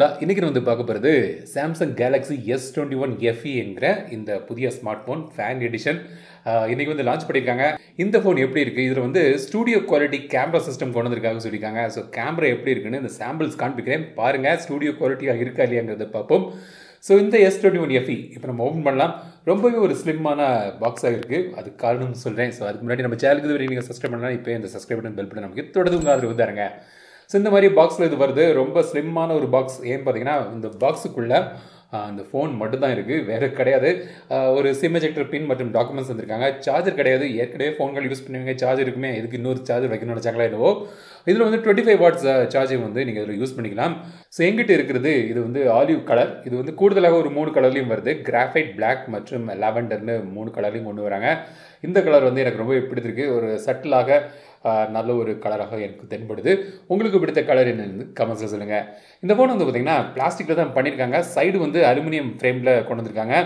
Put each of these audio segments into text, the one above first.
நண்பா, இன்னைக்கு வந்து பார்க்க போகிறது Samsung Galaxy S21 FE என்கிற இந்த புதிய ஸ்மார்ட் ஃபோன் ஃபேன் எடிஷன். இன்னைக்கு வந்து லான்ச் பண்ணியிருக்காங்க. இந்த ஃபோன் எப்படி இருக்குது, இதில் வந்து ஸ்டூடியோ குவாலிட்டி கேமரா சிஸ்டம் கொண்டு வந்திருக்காங்க சொல்லியிருக்காங்க. ஸோ கேமரா எப்படி இருக்குன்னு இந்த சாம்பிள்ஸ் காண்பிக்கிறேன் பாருங்கள், ஸ்டூடியோ குவாலிட்டியாக இருக்கா இல்லையாங்கிறத பார்ப்போம். ஸோ இந்த S21 FE இப்போ நம்ம ஓப்பன் பண்ணலாம். ரொம்பவே ஒரு ஸ்லிம்மான பாக்ஸாக இருக்குது, அதுக்கு காரணம் சொல்கிறேன். ஸோ அதுக்கு முன்னாடி நம்ம சேனலுக்கு இதுவரை நீங்கள் சப்ஸ்கிரைப் பண்ணலாம், இப்போ இந்த சப்ஸ்கிரைப் பட்டன் பெல் பட்டன் நமக்கு தொடர்ந்து உங்கள் ஆதரவு தரங்க. ஸோ இந்த மாதிரி பாக்ஸில் இது வருது, ரொம்ப ஸ்லிம்மான ஒரு பாக்ஸ். ஏன்னு பார்த்தீங்கன்னா இந்த பாக்ஸுக்குள்ளே அந்த ஃபோன் மட்டும்தான் இருக்குது, வேறு கிடையாது. ஒரு சிம் எஜெக்டர் பின் மற்றும் டாக்குமெண்ட்ஸ் வந்திருக்காங்க. சார்ஜர் கிடையாது, ஏற்கனவே ஃபோன்கள் யூஸ் பண்ணுவீங்க சார்ஜர் இருக்குமே, எதுக்கு இன்னொரு சார்ஜர் வைக்கணும்னு நினச்சாங்களா என்னவோ. இதில் வந்து 25 வாட்ஸ் சார்ஜிங் வந்து நீங்கள் இதில் யூஸ் பண்ணிக்கலாம். ஸோ எங்கிட்ட இருக்கிறது இது வந்து ஆலிவ் கலர். இது வந்து கூடுதலாக ஒரு 3 கலர்லையும் வருது, கிராஃபைட், பிளாக் மற்றும் லாவெண்டர்னு 3 கலர்லையும் கொண்டு வராங்க. இந்த கலர் வந்து எனக்கு ரொம்ப பிடித்திருக்கு, ஒரு சட்டிலாக நல்ல ஒரு கலராக எனக்கு தென்படுது. உங்களுக்கு பிடித்த கலர் என்னன்னு கமெண்ட்ஸில் சொல்லுங்கள். இந்த ஃபோன் வந்து பார்த்திங்கன்னா பிளாஸ்டிக்கில் தான் பண்ணியிருக்காங்க. சைடு வந்து அலுமினியம் ஃப்ரேமில் கொண்டு வந்திருக்காங்க.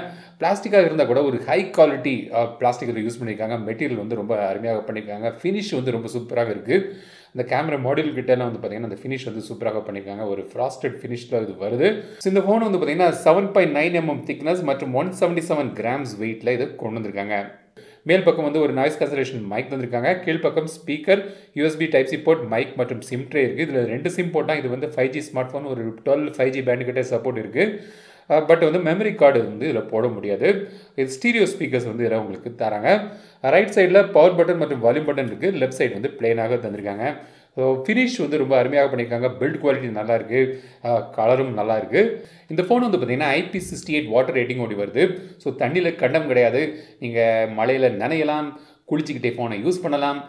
பிளாஸ்டிக்காக இருந்தால் கூட ஒரு ஹை குவாலிட்டி பிளாஸ்டிக்கில் யூஸ் பண்ணியிருக்காங்க. மெட்டீரியல் வந்து ரொம்ப அருமையாக பண்ணியிருக்காங்க. ஃபினிஷ் வந்து ரொம்ப சூப்பராக இருக்குது. இந்த கேமரா மாடியூல் கிட்டலாம் வந்து பார்த்திங்கன்னா அந்த ஃபினிஷ் வந்து சூப்பராக பண்ணியிருக்காங்க. ஒரு ஃப்ராஸ்டட் ஃபினிஷில் இது வருது. ஸோ இந்த ஃபோன் வந்து பார்த்திங்கன்னா 7.9 mm திக்னஸ் மற்றும் 177 grams வெயிட்டில் இதை கொண்டு வந்திருக்காங்க. மேல் பக்கம் வந்து ஒரு நாய்ஸ் கேன்சலேஷன் மைக் தந்திருக்காங்க. கீழ்ப்பக்கம் speaker, USB type C port, mic மற்றும் சிம் ட்ரே இருக்குது. இதில் 2 சிம் போர்ட். இது வந்து 5G ஸ்மார்ட் ஃபோன், ஒரு 12 5G பேண்ட் கிட்ட சப்போர்ட் இருக்குது. பட் வந்து மெமரி கார்டு வந்து இதில் போட முடியாது. இது ஸ்டீரியோ ஸ்பீக்கர்ஸ் வந்து இதில் உங்களுக்கு தராங்க. ரைட் சைடில் பவர் பட்டன் மற்றும் வால்யூம் பட்டன் இருக்குது. லெஃப்ட் சைடு வந்து பிளெயினாக தந்திருக்காங்க. ஸோ ஃபினிஷ் வந்து ரொம்ப அருமையாக பண்ணியிருக்காங்க. பில்ட் குவாலிட்டி நல்லா இருக்குது, கலரும் நல்லா இருக்குது. இந்த ஃபோன் வந்து பார்த்திங்கன்னா IP68 வாட்டர் ரேட்டிங் ஓடி வருது. ஸோ தண்ணியில் கண்டம் கிடையாது. நீங்கள் மழையில் நனையலாம், குளிச்சுக்கிட்டே ஃபோனை யூஸ் பண்ணலாம்.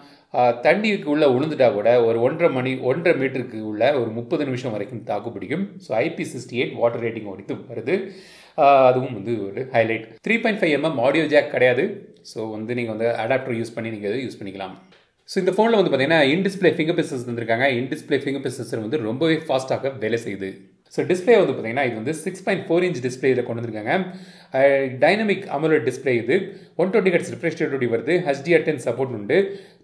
தண்ணிக்கு உள்ளே விழுந்துட்டா கூட ஒரு 1.5 மீட்டருக்கு உள்ள ஒரு 30 நிமிஷம் வரைக்கும் தாக்கு பிடிக்கும். ஸோ IP68 வாட்டர் ரேட்டிங் ஓடித்து வருது. அதுவும் வந்து ஒரு ஹைலைட். 3.5 mm ஆடியோ ஜாக் கிடையாது. ஸோ வந்து நீங்கள் வந்து அடாப்டர் யூஸ் பண்ணி நீங்கள் யூஸ் பண்ணிக்கலாம். ஸோ இந்த ஃபோனில் வந்து பார்த்தீங்கன்னா இன்டிஸ்பிளே ஃபிங்கர் பிரிண்ட் சென்சர் தந்திருக்காங்க. இன்டிஸ்பிளே ஃபிங்கர் பிரிண்ட் சென்சர் வந்து ரொம்பவே ஃபாஸ்ட்டாக வேலை செய்யுது. ஸோ டிஸ்பிளே வந்து பார்த்தீங்கன்னா இது வந்து 6.4 inch டிஸ்பிளே இதில் கொண்டு வந்திருக்காங்க. Dynamic AMOLED display. இது 120 Hz ரிஃப்ரெஷ் ரேட் வருது. HDR10 சப்போர்ட் உண்டு.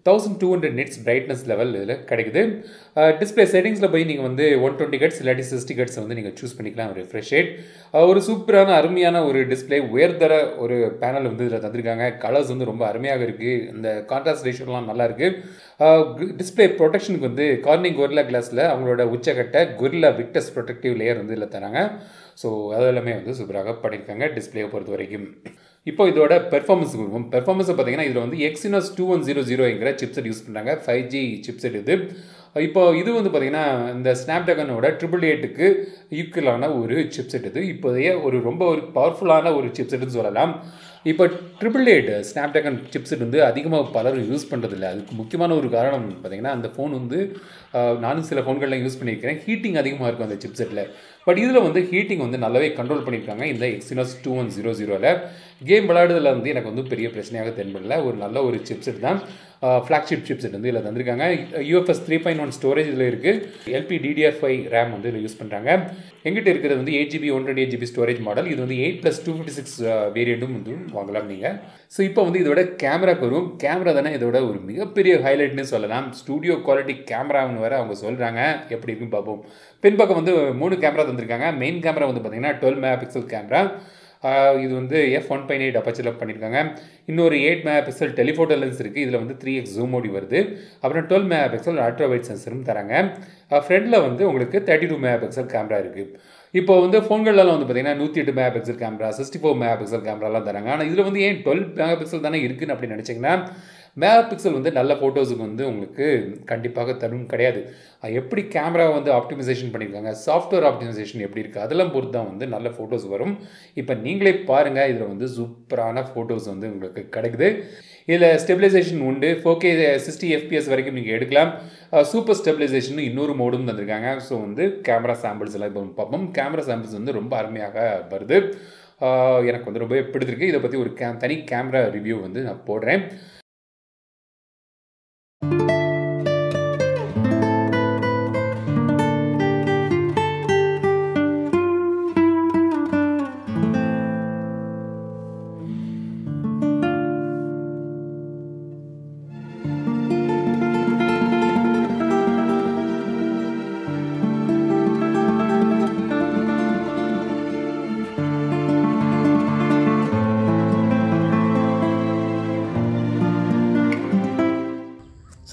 1200 nits பிரைட்னஸ் லெவல் இதில் கிடைக்குது. டிஸ்பிளே செட்டிங்ஸில் போய் நீங்கள் வந்து 120 Hz இல்லாட்டி 60 Hz வந்து நீங்கள் சூஸ் பண்ணிக்கலாம் ரிஃப்ரெஷ் ரேட். ஒரு சூப்பரான அருமையான ஒரு டிஸ்பிளே, உயர்தர ஒரு பேனல் வந்து இதில் தந்திருக்காங்க. கலர்ஸ் வந்து ரொம்ப அருமையாக இருக்குது. இந்த கான்ட்ராஸ்ட் ரேஷியோலாம் நல்லா இருக்குது. டிஸ்பிளே ப்ரொடெக்ஷனுக்கு வந்து கார்னிங் கொரில்லா கிளாஸில் அவங்களோட உச்சக்கட்ட கொரில்லா விக்டஸ் ப்ரொடெக்டிவ் லேயர் வந்து இதில் தராங்க. ஸோ அது எல்லாமே வந்து சூப்பராக பண்ணியிருக்காங்க டிஸ்பிளேயை பொறுத்த வரைக்கும். இப்போ இதோட பெர்ஃபார்மன்ஸ் கொடுக்கும். பெர்ஃபார்மன்ஸை பார்த்தீங்கன்னா இதில் வந்து Exynos 2100 சிப்செட் யூஸ் பண்ணுறாங்க. 5G சிப்செட் இது. இப்போ இது வந்து பார்த்தீங்கன்னா இந்த ஸ்னாப்டிராகனோட 888க்கு ஈக்குவலான ஒரு சிப்செட் இது. இப்போதைய ரொம்ப ஒரு பவர்ஃபுல்லான ஒரு சிப்செட்னு சொல்லலாம். இப்போ 888 ஸ்னாப்டிராகன் சிப்செட் வந்து அதிகமாக பலரும் யூஸ் பண்ணுறதில்ல. அதுக்கு முக்கியமான ஒரு காரணம் பார்த்தீங்கன்னா அந்த ஃபோன் வந்து நானும் சில ஃபோன்கள்லாம் யூஸ் பண்ணியிருக்கிறேன், ஹீட்டிங் அதிகமாக இருக்கும் அந்த சிப்செட்டில். பட் இதில் வந்து ஹீட்டிங் வந்து நல்லாவே கண்ட்ரோல் பண்ணியிருக்காங்க இந்த Exynos 2100. கேம் விளையாடுறதுல வந்து எனக்கு வந்து பெரிய பிரச்சனையாக தென்படல. ஒரு நல்ல ஒரு சிப்செட் தான். ஃப்ளாக்ஷிப் சிப்செட் வந்து இதில் தந்திருக்காங்க. UFS 3.1 ஸ்டோரேஜ் இதில் இருக்குது. LPDDR5 ரேம் வந்து இதில் யூஸ் பண்ணுறாங்க. எங்கிட்ட இருக்கிறது வந்து 8GB 128GB ஸ்டோரேஜ் மாடல். இது வந்து 8+256 வேரியண்ட்டும் வந்து வாங்கலாம் நீங்கள். ஸோ இப்போ வந்து இதோட கேமராக்கு வரும். கேமரா தானே இதோட ஒரு மிகப்பெரிய ஹைலைட்னு சொல்லலாம். ஸ்டூடியோ குவாலிட்டி கேமரான்னு வேறு அவங்க சொல்கிறாங்க, எப்படி இருக்குன்னு பார்ப்போம். பின்பக்கம் வந்து 3 கேமரா தந்திருக்காங்க. மெயின் கேமரா வந்து பார்த்திங்கன்னா 12 MP கேமரா. இது வந்து f1.8 அப்பச்சரில் பண்ணியிருக்காங்க. இன்னொரு 8 MP டெலிஃபோட்டோ லென்ஸ் இருக்குது. இதில் வந்து 3x ஜூம் மோடி வருது. அப்புறம் 12 MP அல்ட்ரா வைட் சென்சரும் தராங்க. ஃப்ரண்ட்டில் வந்து உங்களுக்கு 32 MP கேமரா இருக்குது. இப்போ வந்து ஃபோன்கள்லாம் வந்து பார்த்தீங்கன்னா 108 MP கேமரா, 64 MP கேமராலாம் தராங்க. ஆனால் இதில் வந்து ஏன் 12 MP தானே இருக்குன்னு அப்படின்னு நினச்சிங்கன்னா, மெகாபிக்சல் வந்து நல்ல ஃபோட்டோஸுக்கு வந்து உங்களுக்கு கண்டிப்பாக தரும் கிடையாது. எப்படி கேமரா வந்து ஆப்டிமைசேஷன் பண்ணியிருக்காங்க, சாஃப்ட்வேர் ஆப்டிமைசேஷன் எப்படி இருக்குது, அதெல்லாம் பொறுத்து தான் வந்து நல்ல ஃபோட்டோஸ் வரும். இப்போ நீங்களே பாருங்கள், இதில் வந்து சூப்பரான ஃபோட்டோஸ் வந்து உங்களுக்கு கிடைக்குது. இதில் ஸ்டெபிலைசேஷன் உண்டு. 4K 60 FPS வரைக்கும் நீங்கள் எடுக்கலாம். சூப்பர் ஸ்டெபிலைசேஷன் இன்னொரு மோடும் தந்திருக்காங்க. ஸோ வந்து கேமரா சாம்பிள்ஸ் எல்லாம் இப்போ பார்ப்போம். கேமரா சாம்பிள்ஸ் வந்து ரொம்ப அருமையாக வருது. எனக்கு வந்து ரொம்பவே பிடிச்சிருக்கு. இதை பற்றி ஒரு தனி கேமரா ரிவ்யூ வந்து நான் போடுறேன்.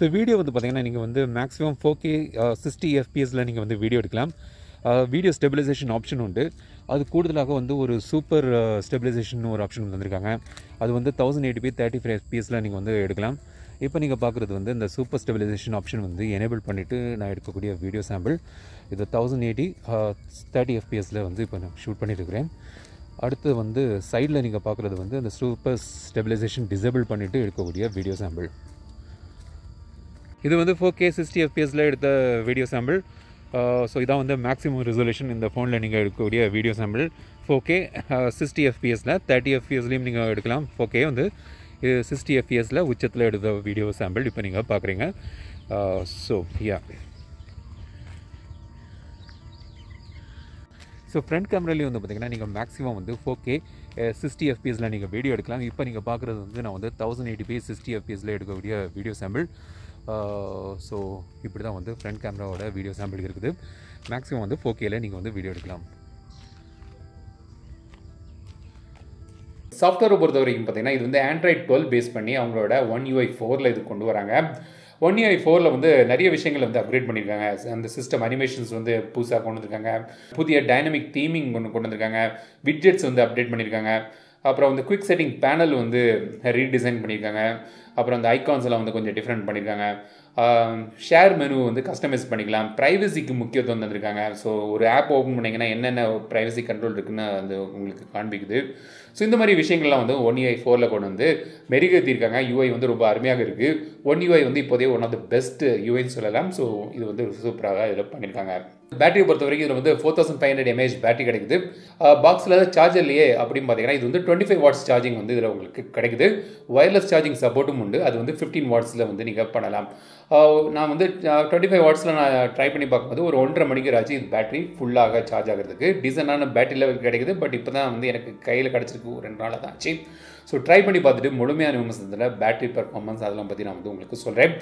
ஸோ வீடியோ வந்து பார்த்திங்கன்னா நீங்கள் வந்து மேக்ஸிமம் 4K 60 FPSல நீங்கள் வந்து வீடியோ எடுக்கலாம். வீடியோ ஸ்டெபிலைசேஷன் ஆப்ஷன் உண்டு. அது கூடுதலாக வந்து ஒரு சூப்பர் ஸ்டெபிலைசேஷன் ஒரு ஆப்ஷன் வந்திருக்காங்க. அது வந்து 1080p 35 FPSல நீங்கள் வந்து எடுக்கலாம். இப்போ நீங்கள் பார்க்குறது வந்து இந்த சூப்பர் ஸ்டெபிலைசேஷன் ஆப்ஷன் வந்து எனேபிள் பண்ணிவிட்டு நான் எடுக்கக்கூடிய வீடியோ சாம்பிள். இது 1080 30 FPSல வந்து இப்போ நான் ஷூட் பண்ணியிருக்கிறேன். அடுத்து வந்து சைடில் நீங்கள் பார்க்குறது வந்து அந்த சூப்பர் ஸ்டெபிலைசேஷன் டிசேபிள் பண்ணிவிட்டு எடுக்கக்கூடிய வீடியோ சாம்பிள். இது வந்து 4K 60 FPSல எடுத்த வீடியோ சாம்பிள். ஸோ இதான் வந்து மேக்ஸிமம் ரெசல்யூஷன் இந்த ஃபோனில் நீங்கள் எடுக்கக்கூடிய வீடியோ சாம்பிள். 4K 60 FPSல 30 FPSலையும் நீங்கள் எடுக்கலாம். 4K வந்து 60 FPSல உச்சத்தில் எடுத்த வீடியோ சாம்பிள் இப்போ நீங்கள் பார்க்குறீங்க. ஸோ ஸோ ஃப்ரண்ட் கேமராலேயும் வந்து பார்த்திங்கன்னா நீங்கள் மேக்ஸிமம் வந்து 4K 60 FPSல நீங்கள் வீடியோ எடுக்கலாம். இப்போ நீங்கள் பார்க்குறது வந்து நான் வந்து 1080p 60 FPSல எடுக்கக்கூடிய வீடியோ சாம்பிள். ஸோ இப்படி தான் வந்து ஃப்ரண்ட் கேமராவோட வீடியோ சாம்பிள் இருக்குது. மேக்ஸிமம் வந்து 4Kல நீங்கள் வந்து வீடியோ எடுக்கலாம். சாஃப்ட்வேரை பொறுத்த வரைக்கும் பார்த்தீங்கன்னா இது வந்து Android 12 பேஸ் பண்ணி அவங்களோட One UI 4ல் இது கொண்டு வராங்க. One UI 4ல் வந்து நிறைய விஷயங்கள் வந்து அப்கிரேட் பண்ணியிருக்காங்க. அந்த சிஸ்டம் அனிமேஷன்ஸ் வந்து புதுசாக கொண்டு வந்திருக்காங்க. புதிய டைனமிக் தீமிங் கொண்டு வந்திருக்காங்க. விட்ஜெட்ஸ் வந்து அப்டேட் பண்ணியிருக்காங்க. அப்புறம் வந்து குவிக் செட்டிங் பேனல் வந்து ரீடிசைன் பண்ணியிருக்காங்க. அப்புறம் அந்த ஐகான்ஸ் எல்லாம் வந்து கொஞ்சம் டிஃப்ரெண்ட் பண்ணியிருக்காங்க. ஷேர் மெனு வந்து கஸ்டமைஸ் பண்ணிக்கலாம். ப்ரைவசிக்கு முக்கியத்துவம் தந்திருக்காங்க. ஸோ ஒரு ஆப் ஓப்பன் பண்ணிங்கன்னா என்னென்ன ப்ரைவசி கண்ட்ரோல் இருக்குன்னு அது உங்களுக்கு காண்பிக்குது. ஸோ இந்த மாதிரி விஷயங்கள்லாம் வந்து One UI 4ல் கொண்டு வந்து மெருகேற்றிருக்காங்க. UI வந்து ரொம்ப அருமையாக இருக்குது. One UI வந்து இப்போதே ஒன் ஆஃப் த பெஸ்ட் யூஐன்னு சொல்லலாம். ஸோ இது வந்து சூப்பராக இதில் பண்ணியிருக்காங்க. பேட்டரியை பொறுத்த வரைக்கும் இதில் வந்து 4500 mAh பேட்டரி கிடைக்குது. பாக்ஸில் சார்ஜர்லையே அப்படின்னு பார்த்தீங்கன்னா இது வந்து 25 வாட்ஸ் சார்ஜிங் வந்து இதில் உங்களுக்கு கிடைக்குது. ஒயர்லெஸ் சார்ஜிங் சப்போர்ட்டும் உண்டு. அது வந்து 15 வாட்ஸில் வந்து நீங்கள் பண்ணலாம். நான் வந்து 25 வாட்ஸில் நான் ட்ரை பண்ணி பார்க்கும்போது ஒரு 1.5 மணிக்கு ஆச்சு இது பேட்டரி ஃபுல்லாக சார்ஜ் ஆகிறதுக்கு. டீசெண்டான பேட்டரி லெவல் கிடைக்குது. பட் இப்போ தான் வந்து எனக்கு கையில் கிடச்சிருக்கு. ஒரு 2 நாளாக தான் ஆச்சு. ஸோ ட்ரை பண்ணி பார்த்துட்டு முழுமையான விமர்சனத்தில் பேட்டரி பர்ஃபார்மன்ஸ் அதெல்லாம் பற்றி நான் வந்து உங்களுக்கு சொல்கிறேன்.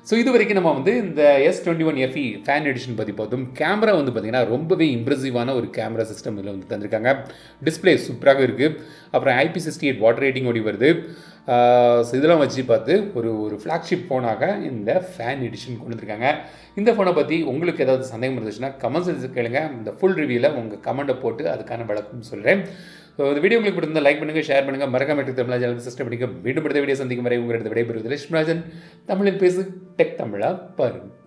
ஸோ இது வரைக்கும் நம்ம வந்து இந்த S21 FE ஃபேன் எடிஷன் பற்றி பார்த்தோம். கேமரா வந்து பார்த்திங்கன்னா ரொம்பவே இம்ப்ரெசிவான ஒரு கேமரா சிஸ்டம் இதில் வந்து தந்திருக்காங்க. டிஸ்பிளே சூப்பராக இருக்குது. அப்புறம் IP68 வாட்டர் ரேட்டிங் ஓடி வருது. ஸோ இதெல்லாம் வச்சு பார்த்து ஒரு ஃப்ளாக்ஷிப் ஃபோனாக இந்த ஃபேன் எடிஷன் கொண்டு வந்திருக்காங்க. இந்த ஃபோனை பற்றி உங்களுக்கு ஏதாவது சந்தேகம் இருந்துச்சுன்னா கமெண்ட்ஸ் கேளுங்க. இந்த ஃபுல் ரிவ்யூவில் உங்கள் கமெண்ட்டை போட்டு அதுக்கான விளக்கம் சொல்கிறேன். ஸோ இந்த வீடியோ உங்களுக்கு பிடிச்சிருந்தா லைக் பண்ணுங்கள், ஷேர் பண்ணுங்கள், மறக்காம தமிழா சேனலுக்கு சப்ஸ்கிரைப் பண்ணிக்க. மீண்டும் அடுத்த வீடியோ சந்திக்கும் வரை உங்களிடத்து விடைபெறுவது லட்சுமிராஜன். தமிழில் பேசு டெக் தமிழா பாருங்கள்.